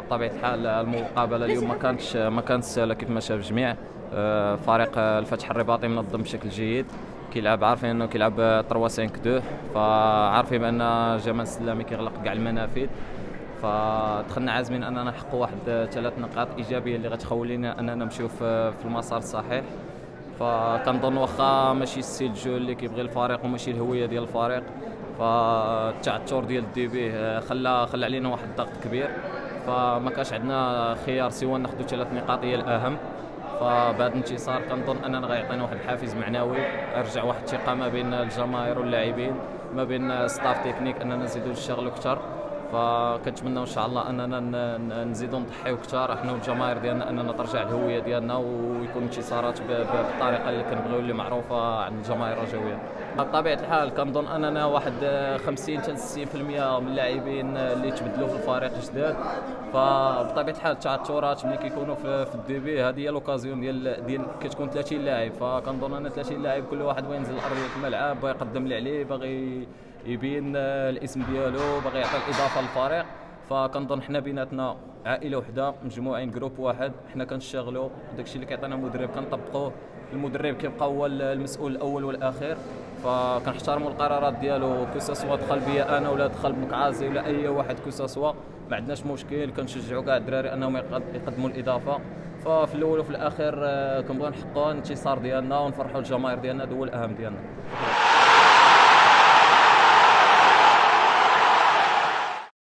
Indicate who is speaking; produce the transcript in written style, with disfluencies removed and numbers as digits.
Speaker 1: بطبيعه الحال المقابله اليوم ما كانتش سهله كيف ما شاف الجميع. فريق الفتح الرباطي منظم بشكل جيد، كيلعب عارفين انه كيلعب 3 5 2، فعارفين بان جمال السلامي كيغلق كاع المنافذ، فدخلنا عازمين اننا نحققوا واحد 3 نقاط ايجابيه اللي غتخولينا اننا نمشيو في المسار الصحيح. فكنظن واخا ماشي السيل جو اللي كيبغي الفريق وماشي الهويه ديال الفريق، فالتعثر ديال الديبي خلى علينا واحد الضغط كبير، فما كانش عندنا خيار سوى ناخذوا 3 نقاط هي الاهم. فبهذا الانتصار كنظن اننا غيعطينا واحد الحافز معنوي، يرجع واحد الثقه ما بين الجماهير واللاعبين، ما بين ستاف تكنيك، اننا نزيدوا نشتغلوا اكثر. فكنتمنى ان شاء الله اننا نزيدوا نضحيو اكثر احنا والجماهير ديالنا، اننا ترجع الهويه ديالنا ويكون انتصارات بالطريقه اللي كنبغيو اللي معروفه عند الجماهير الرجويه. بطبيعه الحال كنظن اننا واحد 50 حتى 60% من اللاعبين اللي تبدلوا في الفريق جداد، فبطبيعه الحال التعثرات ملي كيكونوا في الديبي هذه هي لوكازيون ديال كتكون 30 لاعب، فكنظن ان 30 لاعب كل واحد بغى ينزل لارضيه الملعب، باغي يقدم اللي عليه، باغي يبين الاسم ديالو، باغي يعطي الاضافه للفريق. فكنظن حنا بيناتنا عائله وحده، مجموعين جروب واحد، حنا كنشتغلوا داكشي اللي كيعطينا المدرب كنطبقوه، المدرب كيبقى هو المسؤول الاول والاخير، فكنحترموا القرارات ديالو كوساسوا دخل بيا انا ولا دخل بمكعازي ولا اي واحد كوساسوا، ما عندناش مشكل، كنشجعوا كاع الدراري انهم يقدموا الاضافه. ففي الاول وفي الاخير كنبغيو نحققوا الانتصار ديالنا ونفرحوا الجماهير ديالنا، هذا هو الاهم ديالنا.